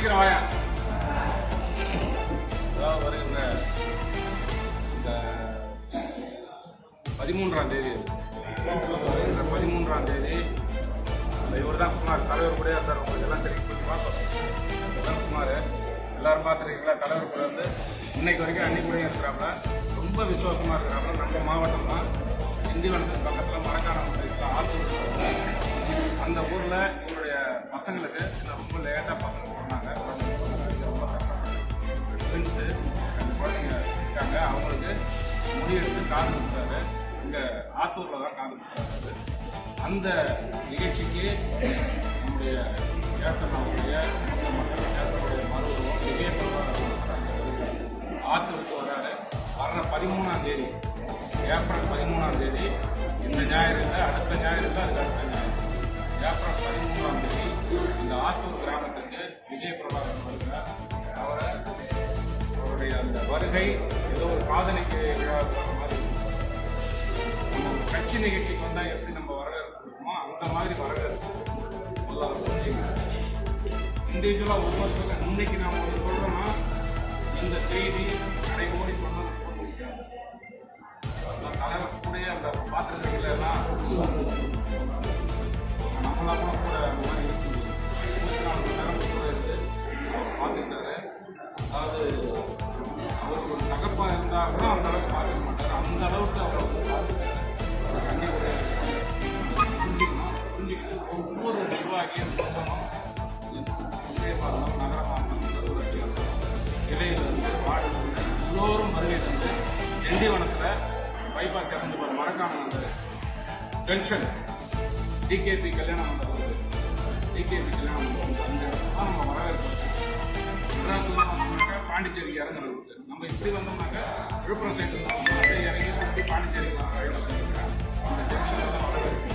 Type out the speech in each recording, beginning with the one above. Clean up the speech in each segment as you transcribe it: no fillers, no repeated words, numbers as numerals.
சீக்கிரம் வாயா. அதாவது வருகின்ற இந்த 13ஆம் தேதி, வருகின்ற 13ஆம் தேதி இவர் தான் குமார், தலைவர் கூட இருந்தார். உங்களுக்கு எல்லாம் தெரியும், கொஞ்சம் பார்ப்போம். குமார் எல்லாரும் பார்த்துருக்கீங்களா? தலைவர் கூட வந்து இன்னைக்கு வரைக்கும் அன்னைக்கு கூட இருக்கிறாங்களா, ரொம்ப விசுவாசமாக இருக்கிறாங்களா. நம்ம மாவட்டம் தான் திண்டிவனத்துக்கு பக்கத்தில் மரக்காணம் ஆத்தூர், அந்த ஊரில் இவருடைய பசங்களுக்கு ரொம்ப லேட்டாக பசங்க போனாங்க. ரொம்ப கஷ்டப்பட்டு ஃப்ரெண்ட்ஸு ரெண்டு குழந்தைங்க இருக்காங்க. அவங்களுக்கு முடிவெடுத்து காது கொடுத்தாரு. இங்கே ஆத்தூரில் தான் காது கொடுத்தாரு. அந்த நிகழ்ச்சிக்கு நம்முடைய ஏத்தனுடைய அந்த மக்கள் ஏத்தனுடைய மருத்துவம் விஜயபிரபாகரன் ஆத்தூருக்கு வராரு. வர்ற 13ஆம் தேதி, ஏப்ரல் 13ஆம் தேதி, இந்த ஞாயிறு இல்லை, அடுத்த ஞாயிறு இல்லை, அதுக்கு அடுத்த ஞாயிறு, ஏப்ரல் 13ஆம் தேதி இந்த ஆத்தூர் கிராமத்திற்கு விஜயபிரபாகரன் வருகிறார். அவருடைய அந்த வருகை ஏதோ ஒரு காதலிக்கு விழா மாதிரி, நம்ம ஒரு கட்சி நிகழ்ச்சிக்கு வந்தால் எப்படி நம்ம வரவேற்பு கொடுக்குமோ அந்த மாதிரி வரவேற்பு முதல்ல புரிஞ்சுங்க. இண்டிவிஜுவலாக ஒவ்வொருத்தருக்கும் இன்னைக்கு நாம் ஒரு சொல்கிறோன்னா இந்த செய்தி கடைகோடி கொண்டு வந்து விஷயம். தலைவர் கூட அந்த பாத்திரங்கள் எல்லாம் நம்மளாம் கூட அந்த மாதிரி இருக்குது. 24 மணி நேரம் கூட இருந்து அவர் பார்த்துக்கிட்டாரு. அதாவது அவருக்கு ஒரு தகப்பாக இருந்தால் கூட அந்த அளவுக்கு பார்த்துக்க மாட்டார். அந்த அளவுக்கு அவரை வந்து பார்த்துக்கிட்டாரு. அவர் அன்னை கூட புரிஞ்சுக்கிட்டு ஒவ்வொரு நிர்வாகியும் ஒன்றியமாக இருந்தாலும் நகரமாக இருந்தாலும் இலையிலிருந்து வார்டிலிருந்து எல்லோரும் வருகை தந்து திண்டிவனத்தில் பைபாஸ் இறந்து போகிற மரக்காணம் அந்த ஜங்ஷன் டிகேபி கல்யாண மண்டபம், டிகேபி கல்யாண மண்டபம், அந்த இடத்துல நம்ம வரவேற்பு. மெட்ராஸ்லாம் வந்தோம்னாக்கா பாண்டிச்சேரிக்கு இறங்குறது. நம்ம இப்படி வந்தோம்னாக்கா விழுப்புரம் சைடு அப்படியே இறங்கி சுற்றி பாண்டிச்சேரிக்கு வர அந்த ஜங்ஷனில் தான் வரவேற்பு.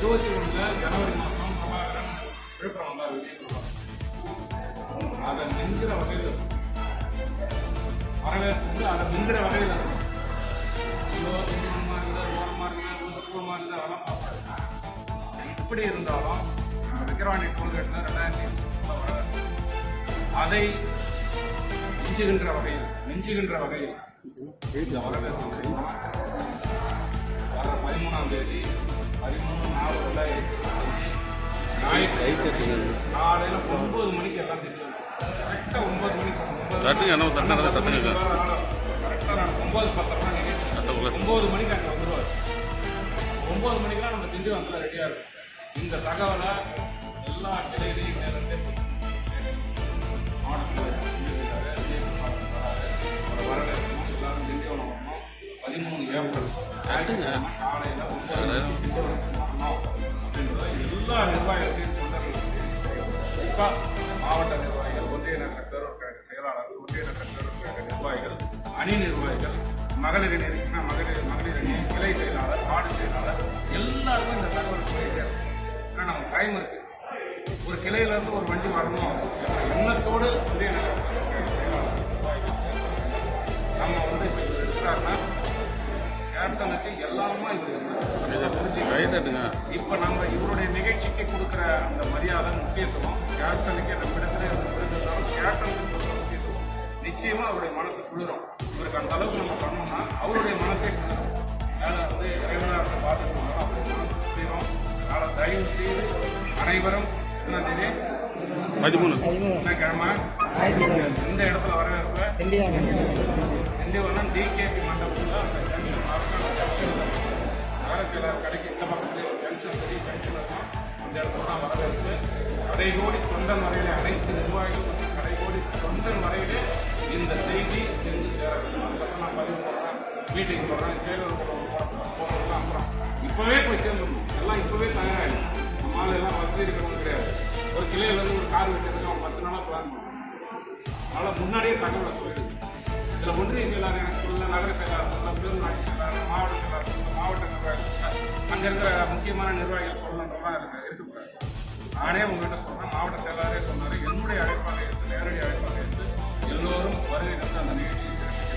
21 ஜனவரி மாதம் பிரபாகரன் விழுப்புரம் வந்தார். விஜயபிரபாகரன் அதை மிஞ்சிற வகையில் வரவேற்பு, அதை மிஞ்சிற வகையில் இருக்கும். ஐயோ திண்டிவனமாக இருந்தால், ஓரமாக இருந்தால், ஒதுக்குவமாக இருந்தால், அதெல்லாம் பார்ப்பாரு. எப்படி இருந்தாலும் விக்கிரவாணி டோல்கேட்டில் 2020 வரவேற்பு. அதை மிஞ்சுகின்ற வகையில் இந்த வரவேற்பு வர 13ஆம் தேதி 13/4/2020 ஞாயிற்று காலையில் 9 மணிக்கு எல்லாம் தெரியும். கரெக்டாக 9 மணிக்கு கரெக்டாக நான் 9:10 நிகழ்ச்சி 9 மணிக்கு அங்கே வந்துடுவார். 9 மணிக்கெலாம் நம்ம திண்டிவனத்தில் ரெடியாக இருக்கும். இந்த தகவலை எல்லா கிளையிலையும் நேரத்தை வரவேற்கணும். எல்லாரும் திண்டிவனம் வரணும். 13 ஏப்ரல் காலையில் 9 திண்டிவனம் வரணும் அப்படின்றத எல்லா நிர்வாகிகளையும் குறிப்பாக மாவட்ட நிர்வாகிகள், ஒன்றிய நகர பேரூர் கழக செயலாளர்கள், ஒன்றிய நகர பேரூர் கழக நிர்வாகிகள், அணி நிர்வாகிகள், மகளிர் அணி இருக்குன்னா மகளிர் அணி, கிளை செயலாளர், வார்டு செயலாளர், எல்லாருக்கும் இந்த தகவல் போயிட்டே இருக்கும். ஏன்னா நம்ம டைம் இருக்கு. ஒரு கிளையிலேருந்து ஒரு வண்டி வரணும் என்ற எண்ணத்தோடு ஒன்றிய நகர பேரூர் கழக செயலாளர், நிர்வாகிகள் நம்ம வந்து இப்போ இவர் இருக்கிறாருன்னா கேப்டனுக்கு எல்லாருமா இவர் புரிஞ்சுங்க. இப்போ நம்ம இவருடைய நிகழ்ச்சிக்கு கொடுக்குற அந்த மரியாதை, முக்கியத்துவம் கேப்டனுக்கு நம்மிடத்துல இருந்தாலும் கேப்டனுக்கு கொடுக்குற முக்கியத்துவம் நிச்சயமாக அவருடைய மனசு குளிரும். இவருக்கு அந்த அளவுக்கு நம்ம பண்ணோம்னா அவருடைய மனசே குளிரும். அதனால் வந்து இறைவனாக பார்த்துக்கணும், அவருடைய மனசு குளிரும். அதனால் தயவு செய்து அனைவரும் 13 கிழமை இந்த இடத்துல வரவேற்ப திண்டிவனம் டிகேபி மண்டபத்தில் அந்த ஜங்ஷன் நகர செயலர் கடைக்கு இந்த பக்கத்தில் ஒரு ஜங்ஷன் பெரிய ஜங்ஷன் இருக்கும். அந்த இடத்துல தான் வரவேற்பு. கடைகோடி தொண்டன் வரையிலே அனைத்து நிர்வாகிகள் மற்றும் கடைகோடி தொண்டன் வரையிலே இந்த செய்தி சென்று சேர வேண்டும். அதுக்கப்புறம் நான் பதிவு போடுறேன், மீட்டிங் போடுறேன், செயலர் போடுறதுலாம் அப்புறம் இப்போவே போய் சேர்ந்துடணும். எல்லாம் இப்போவே தயாராகிடும். நம்மளால எல்லாம் வசதி இருக்கிறவங்க கிடையாது. ஒரு கிளையிலேருந்து ஒரு கார் வைக்கிறதுக்கு அவன் 10 நாளாக பிளான் பண்ணுவான். அதனால் முன்னாடியே தகவலை சொல்லிடுது. இதில் ஒன்றிய செயலாளர் எனக்கு சொல்ல, நகர செயலாளர் சொல்ல, பேரூராட்சி செயலாளர், மாவட்ட செயலாளர் சொல்ல, மாவட்ட நிர்வாகிகள், அங்கே இருக்கிற முக்கியமான நிர்வாகிகள் சொல்லணுன்றலாம் இருக்கக்கூடாது. நானே உங்கள்கிட்ட சொல்கிறேன், மாவட்ட செயலாளரே சொன்னார், என்னுடைய அழைப்பாக எடுத்து, நேரடி அழைப்பாக எடுத்து எல்லோரும் வருகை தந்து அந்த நிகழ்ச்சியை சிறப்பிக்க